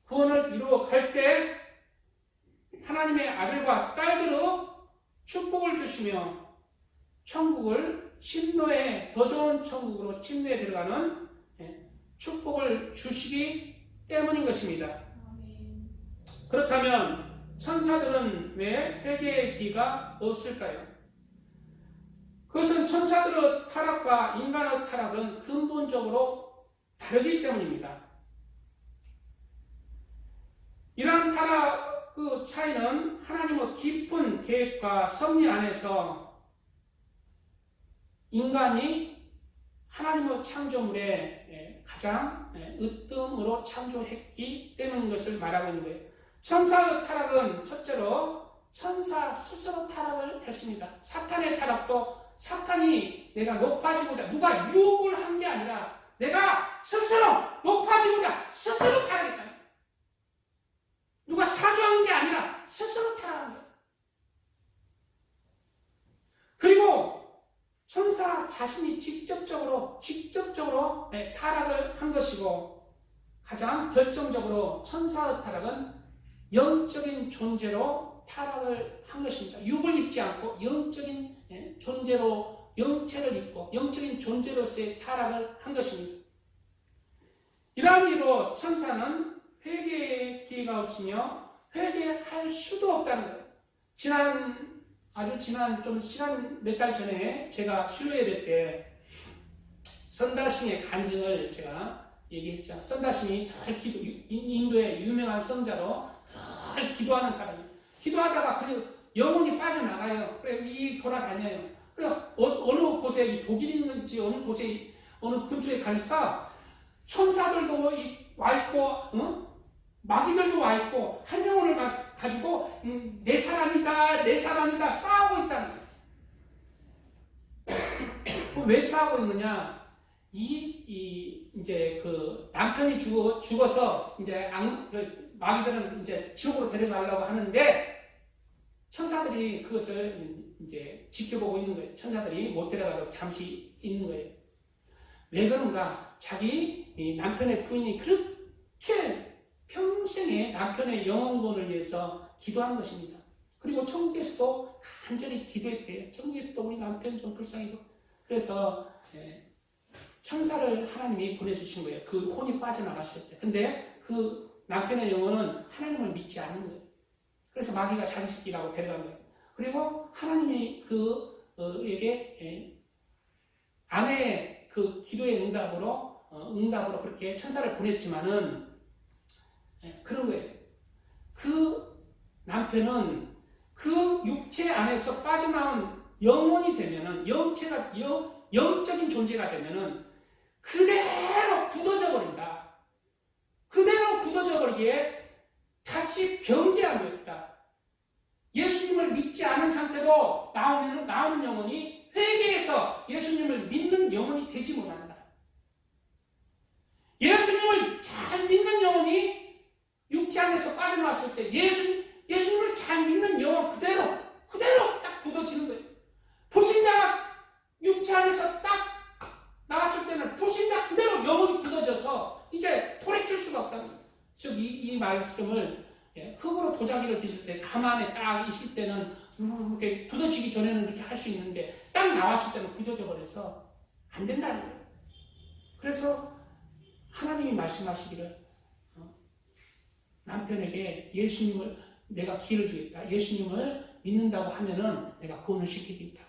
구원을 이루어 갈 때 하나님의 아들과 딸들의 축복을 주시며 천국을 침노에 더 좋은 천국으로 침노에 들어가는 축복을 주시기 때문인 것입니다. 그렇다면 천사들은 왜 회개의 기회가 없을까요? 그것은 천사들의 타락과 인간의 타락은 근본적으로 다르기 때문입니다. 이러한 타락 그 차이는 하나님의 깊은 계획과 섭리 안에서 인간이 하나님의 창조물에 가장 으뜸으로 창조했기 때문인 것을 말하고 있는 거예요. 천사의 타락은 첫째로 천사 스스로 타락을 했습니다. 사탄의 타락도 사탄이 내가 높아지고자 누가 유혹을 한 게 아니라 내가 스스로 높아지고자 스스로 타락했다. 누가 사주한 게 아니라 스스로 타락한 거예요. 그리고 천사 자신이 직접적으로 타락을 한 것이고 가장 결정적으로 천사의 타락은 영적인 존재로 타락을 한 것입니다. 육을 입지 않고 영적인 존재로 영체를 입고 영적인 존재로서의 타락을 한 것입니다. 이러한 이유로 천사는 회개의 기회가 없으며 회개할 수도 없다는 거예요. 아주 지난 좀 시간 몇 달 전에 제가 수요예배 때 선다심의 간증을 제가 얘기했죠. 선다심이 늘 인도의 유명한 성자로 늘 기도하는 사람이에요. 기도하다가 그 영혼이 빠져나가요. 그래 이 돌아다녀요. 그래 어느 곳에 독일이 있는지 어느 곳에 어느 근처에 가니까 천사들도 와 있고, 마귀들도 와 있고 한 영혼을 가지고 내 사람이다 싸우고 있다는 거예요. 왜 싸우고 있느냐? 이제 그 남편이 죽어서 이제 마귀들은 이제 지옥으로 데려가려고 하는데 천사들이 그것을 이제 지켜보고 있는 거예요. 천사들이 못 데려가도 잠시 있는 거예요. 왜 그런가? 자기 남편의 부인이 그렇게 평생에 남편의 영혼권을 위해서 기도한 것입니다. 그리고 천국에서도 간절히 기도했대요. 천국에서도 우리 남편 좀 불쌍히도. 그래서 천사를 하나님이 보내주신 거예요. 그 혼이 빠져나갔을 때. 근데 그 남편의 영혼은 하나님을 믿지 않는 거예요. 그래서 마귀가 자기 새끼라고 데려간 거예요. 그리고 하나님이 그에게 아내의 그 기도의 응답으로 그렇게 천사를 보냈지만은 그런 거예요. 그 남편은 그 육체 안에서 빠져나온 영혼이 되면은 영적인 존재가 되면은 그대로 굳어져 버린다. 그대로 굳어져 버리기에 다시 변개한 거였다. 예수님을 믿지 않은 상태로 나오는 영혼이 회개해서 예수님을 믿는 영혼이 되지 못한다. 예수님을 잘 믿는 영혼이 육체 안에서 빠져나왔을 때 예수님을 잘 믿는 영혼 그대로 딱 굳어지는 거예요. 불신자가 육체 안에서 딱 나왔을 때는 불신자 그대로 영혼이 굳어져서 이제 돌이킬 수가 없다는 거예요. 즉 이 말씀을 흙으로 도자기를 빚을 때 가만히 딱 있을 때는 이렇게 굳어지기 전에는 이렇게 할 수 있는데 딱 나왔을 때는 굳어져 버려서 안 된다는 거예요. 그래서 하나님이 말씀하시기를 남편에게 예수님을 내가 기회를 주겠다. 예수님을 믿는다고 하면은 내가 구원을 시키겠다.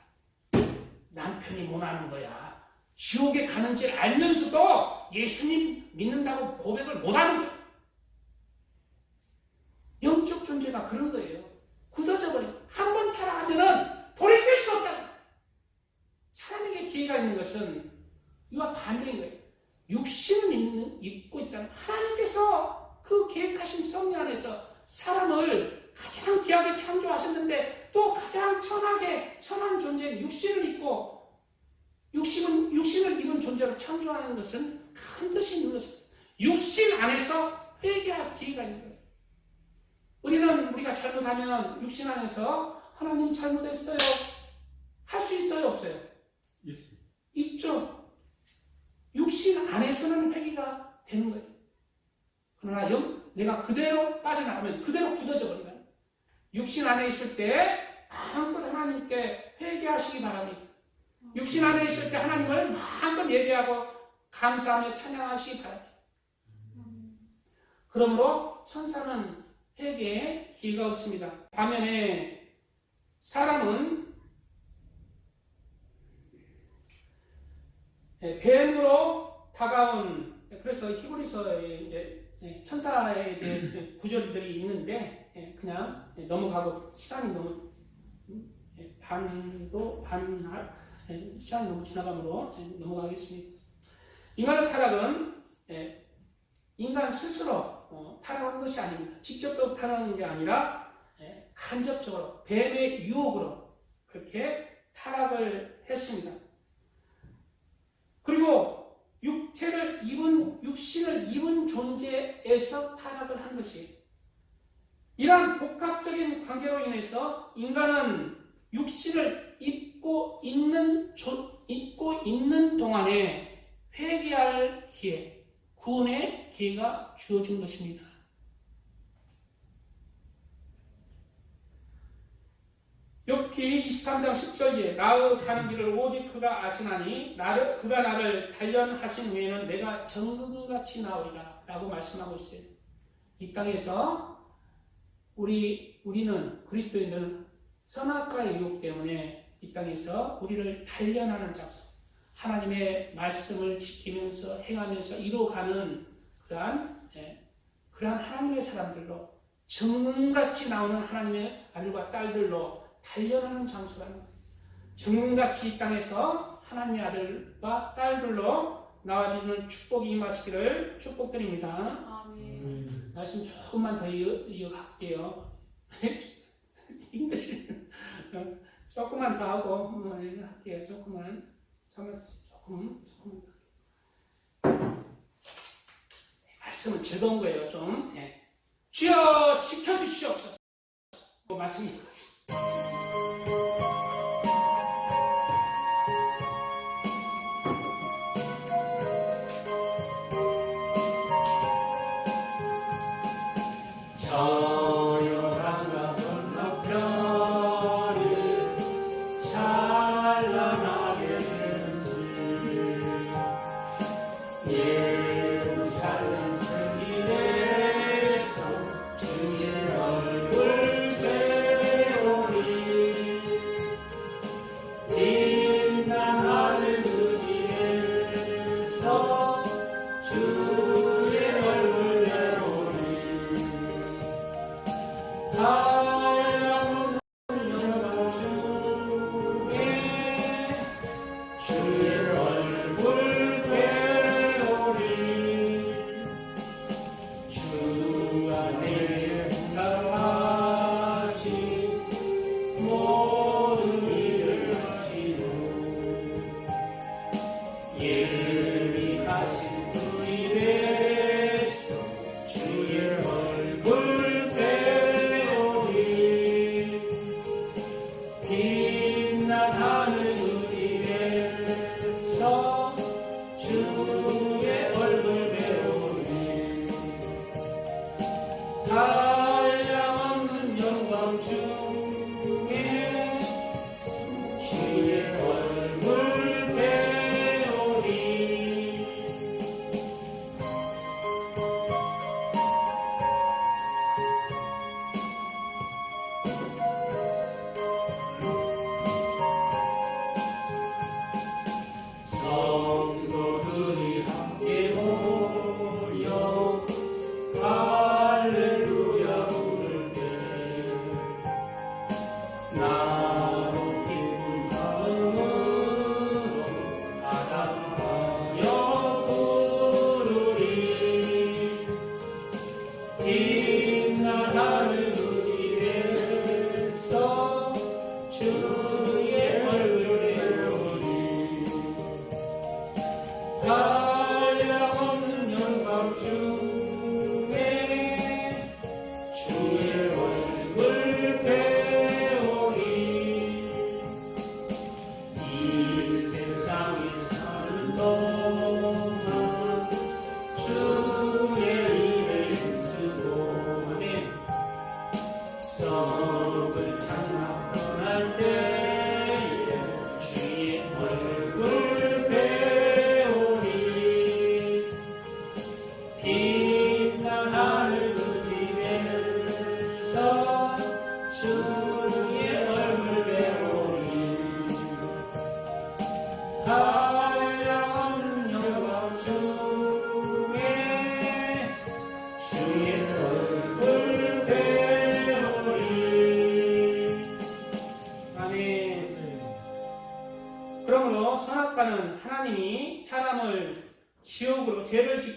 남편이 못하는 거야. 지옥에 가는 줄 알면서도 예수님 믿는다고 고백을 못하는 거야. 영적 존재가 그런 거예요. 굳어져 버려. 한 번 타락하면은 돌이킬 수 없다. 사람에게 기회가 있는 것은 이와 반대인 거예요. 육신을 입고 있다는 하나님께서 그 계획하신 섭리 안에서 사람을 가장 귀하게 창조하셨는데 또 가장 선한 존재인 육신을 입고 육신을 입은 존재로 창조하는 것은 큰 뜻이 있는 것입니다. 육신 안에서 회개할 기회가 있는 거예요. 우리가 잘못하면 육신 안에서 하나님 잘못했어요. 할 수 있어요, 없어요? 있죠. 육신 안에서는 회개가 되는 거예요. 그러나 내가 그대로 빠져나가면 그대로 굳어져 버린 거예요. 육신 안에 있을 때 마음껏 하나님께 회개하시기 바랍니다. 육신 안에 있을 때 하나님을 마음껏 예배하고 감사하며 찬양하시기 바랍니다. 그러므로 천사는 회개에 기회가 없습니다. 반면에 사람은 뱀으로 다가온, 그래서 히브리서에 이제 천사에 대한 구절들이 있는데 그냥 넘어가고 시간이 너무 시간이 너무 지나가므로 넘어가겠습니다. 인간의 타락은 인간 스스로 타락한 것이 아닙니다. 직접적으로 타락한 게 아니라 간접적으로 뱀의 유혹으로 그렇게 타락을 했습니다. 그리고 육신을 입은 존재에서 타락을 한 것이, 이러한 복합적인 관계로 인해서 인간은 육신을 입고 있는 동안에 회개할 기회, 구원의 기회가 주어진 것입니다. 욥기 23장 10절에 나의 가는 길을 오직 그가 아시나니 그가 나를 단련하신 후에는 내가 정금같이 나오리라 라고 말씀하고 있어요. 이 땅에서 우리는 그리스도인들은 선악과의 유혹 때문에 이 땅에서 우리를 단련하는 장소, 하나님의 말씀을 지키면서 행하면서 이루어가는 그러한 하나님의 사람들로, 정금같이 나오는 하나님의 아들과 딸들로 단련하는 장소라는 거예요. 정금같이 이 땅에서 하나님의 아들과 딸들로 나와주는 축복이 임하시기를 축복드립니다. 아멘. 말씀 조금만 더 이어갈게요. 조금만 더 하고 할게요. 조금만 조금 말씀은 즐거운 거예요. 좀 주여 지켜주시옵소서. 말씀입니다.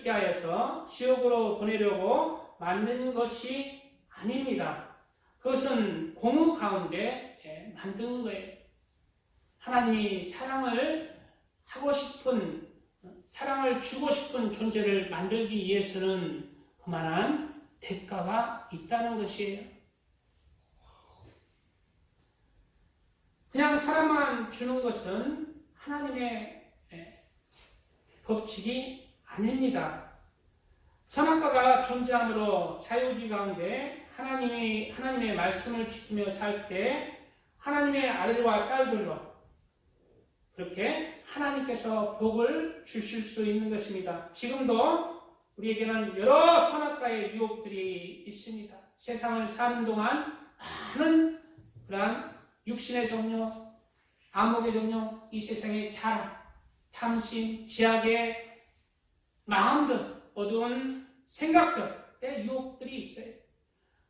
죽게 하여서 지옥으로 보내려고 만든 것이 아닙니다. 그것은 공의 가운데 만든 거예요. 하나님이 사랑을 하고 싶은, 사랑을 주고 싶은 존재를 만들기 위해서는 그만한 대가가 있다는 것이에요. 그냥 사랑만 주는 것은 하나님의 법칙이 아닙니다. 선악과가 존재함으로 자유주의 가운데 하나님의 말씀을 지키며 살 때 하나님의 아들과 딸들로 그렇게 하나님께서 복을 주실 수 있는 것입니다. 지금도 우리에게는 여러 선악과의 유혹들이 있습니다. 세상을 사는 동안 많은 그러한 육신의 종류, 안목의 종류, 이 세상의 자랑, 탐심, 제약의 마음들, 어두운 생각들의 유혹들이 있어요.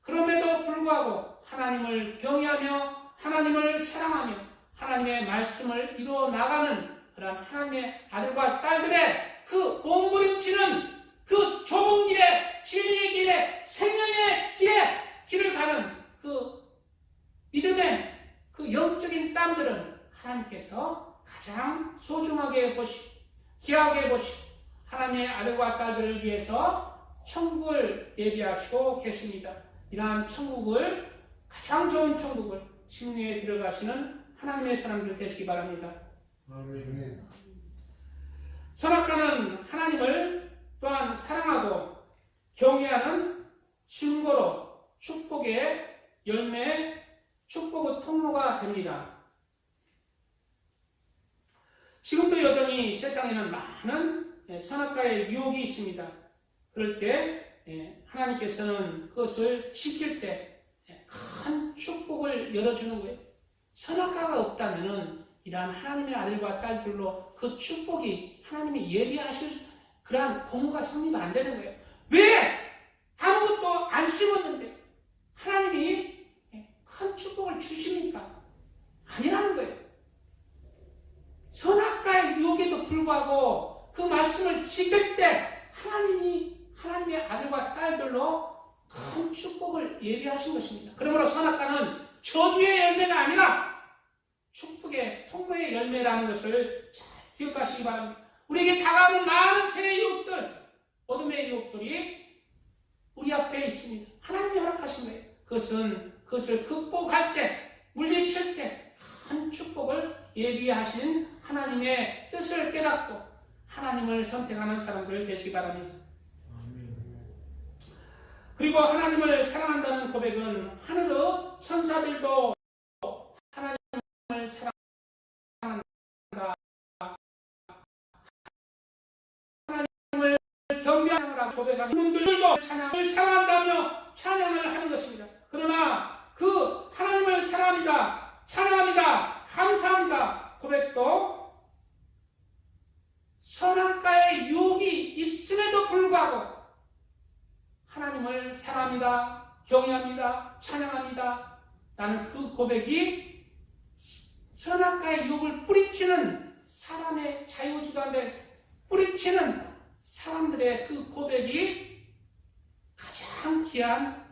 그럼에도 불구하고 하나님을 경외하며 하나님을 사랑하며 하나님의 말씀을 이루어 나가는 그런 하나님의 아들과 딸들의 그 몸부림치는 그 좁은 길에, 진리의 길에, 생명의 길을 가는 그 믿음의 그 영적인 땀들은 하나님께서 가장 소중하게 보시고 귀하게 보시고 하나님의 아들과 딸들을 위해서 천국을 예비하시고 계십니다. 이러한 천국을, 가장 좋은 천국을 침례에 들어가시는 하나님의 사람들 되시기 바랍니다. 아멘. 선악과는 하나님을 또한 사랑하고 경외하는 증거로 축복의 열매, 축복의 통로가 됩니다. 지금도 여전히 세상에는 많은 선악과의 유혹이 있습니다. 그럴 때 하나님께서는 그것을 지킬 때 큰 축복을 열어주는 거예요. 선악과가 없다면 이러한 하나님의 아들과 딸들로 그 축복이 하나님이 예비하실 그러한 공부가 성립이 안 되는 거예요. 왜? 아무것도 안 심었는데 하나님이 큰 축복을 주십니까? 아니라는 거예요. 선악과의 유혹에도 불구하고 그 말씀을 지킬 때 하나님의 아들과 딸들로 큰 축복을 예비하신 것입니다. 그러므로 선악과는 저주의 열매가 아니라 축복의 통로의 열매라는 것을 잘 기억하시기 바랍니다. 우리에게 다가오는 많은 죄의 유혹들, 어둠의 유혹들이 우리 앞에 있습니다. 하나님이 허락하신 거예요. 그것을 극복할 때, 물리칠 때 큰 축복을 예비하신 하나님의 뜻을 깨닫고 하나님을 선택하는 사람들 되시기 바랍니다. 그리고 하나님을 사랑한다는 고백은 하늘의 천사들도 하나님을 사랑한다, 하나님을 경배하라 고백하는 분들도 찬양을 사랑한다며 찬양을 하는 것입니다. 그러나 그 하나님을 사랑합니다, 찬양합니다, 감사합니다 고백도 선악과의 유혹이 있음에도 불구하고 하나님을 사랑합니다, 경외합니다, 찬양합니다 라는 그 고백이 선악과의 유혹을 뿌리치는 사람의 자유주도한테 뿌리치는 사람들의 그 고백이 가장 귀한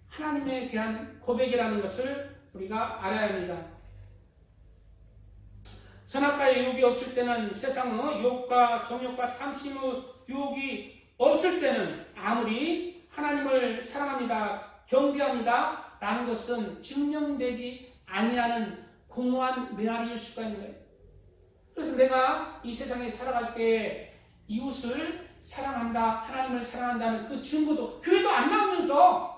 하나님에 대한 고백이라는 것을 우리가 알아야 합니다. 선악과의 유혹이 없을 때는 세상의 유혹과 정욕과 탐심의 유혹이 없을 때는 아무리 하나님을 사랑합니다, 경배합니다 라는 것은 증명되지 아니하는 공허한 메아리일 수가 있는 거예요. 그래서 내가 이 세상에 살아갈 때 이웃을 사랑한다, 하나님을 사랑한다는 그 증거도 교회도 안 나오면서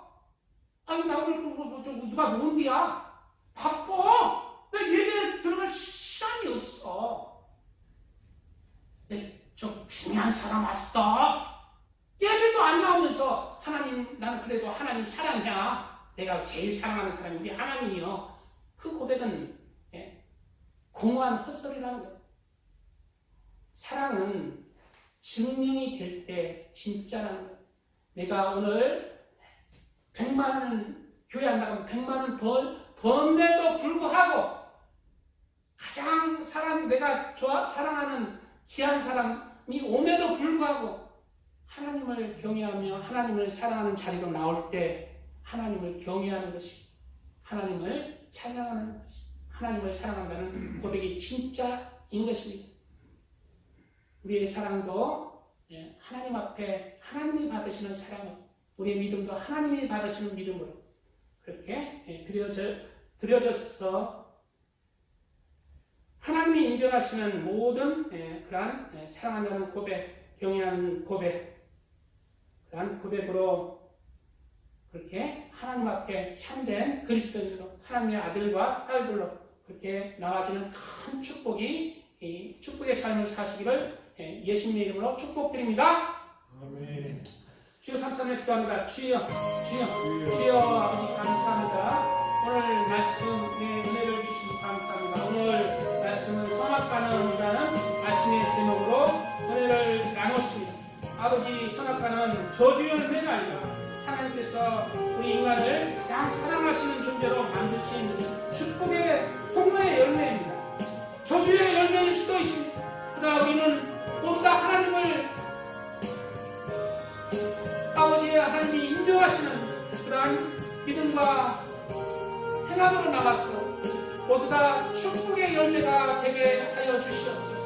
아니 나 오늘 누가 누군디야? 바빠! 왜 예배 들어갈 시간이 없어? 좀 중요한 사람 왔어? 예배도 안 나오면서 하나님, 나는 그래도 하나님 사랑이야. 내가 제일 사랑하는 사람이 우리 하나님이요. 그 고백은 공허한 헛소리라는 거예요. 사랑은 증명이 될 때 진짜라는 거예요. 내가 오늘 100만 원 교회 안 나가면 100만 원 번데도 불구하고 가장 내가 사랑하는 귀한 사람이 옴에도 불구하고 하나님을 경외하며 하나님을 사랑하는 자리로 나올 때 하나님을 경외하는 것이, 하나님을 찬양하는 것이, 하나님을 사랑한다는 고백이 진짜인 것입니다. 우리의 사랑도 하나님 앞에 하나님이 받으시는 사랑으로, 우리의 믿음도 하나님이 받으시는 믿음으로 그렇게 드려져서 하나님이 인정하시는 모든 그러한 사랑한다는 고백, 경외하는 고백, 그러한 고백으로 그렇게 하나님 앞에 참된 그리스도인으로, 하나님의 아들과 딸들로 그렇게 나아지는 큰 축복이, 이 축복의 삶을 사시기를 예수님의 이름으로 축복드립니다. 아멘. 주여 삼삼에 기도합니다. 주여, 주여 아버지 감사합니다. 오늘 말씀에 은혜를 주시니 감사합니다. 오늘 말씀은 선악과는이라는 말씀의 제목으로 은혜를 나눴습니다. 아버지, 선악과는 저주 열매가 아니라 하나님께서 우리 인간을 가장 사랑하시는 존재로 만드신 축복의 통로의 열매입니다. 저주의 열매일 수도 있습니다. 그러나 우리는 모두 다 하나님을, 아버지의 하나님이 인정하시는 그러한 믿음과 행함으로 나가서 모두 다 축복의 열매가 되게 하여 주시옵소서.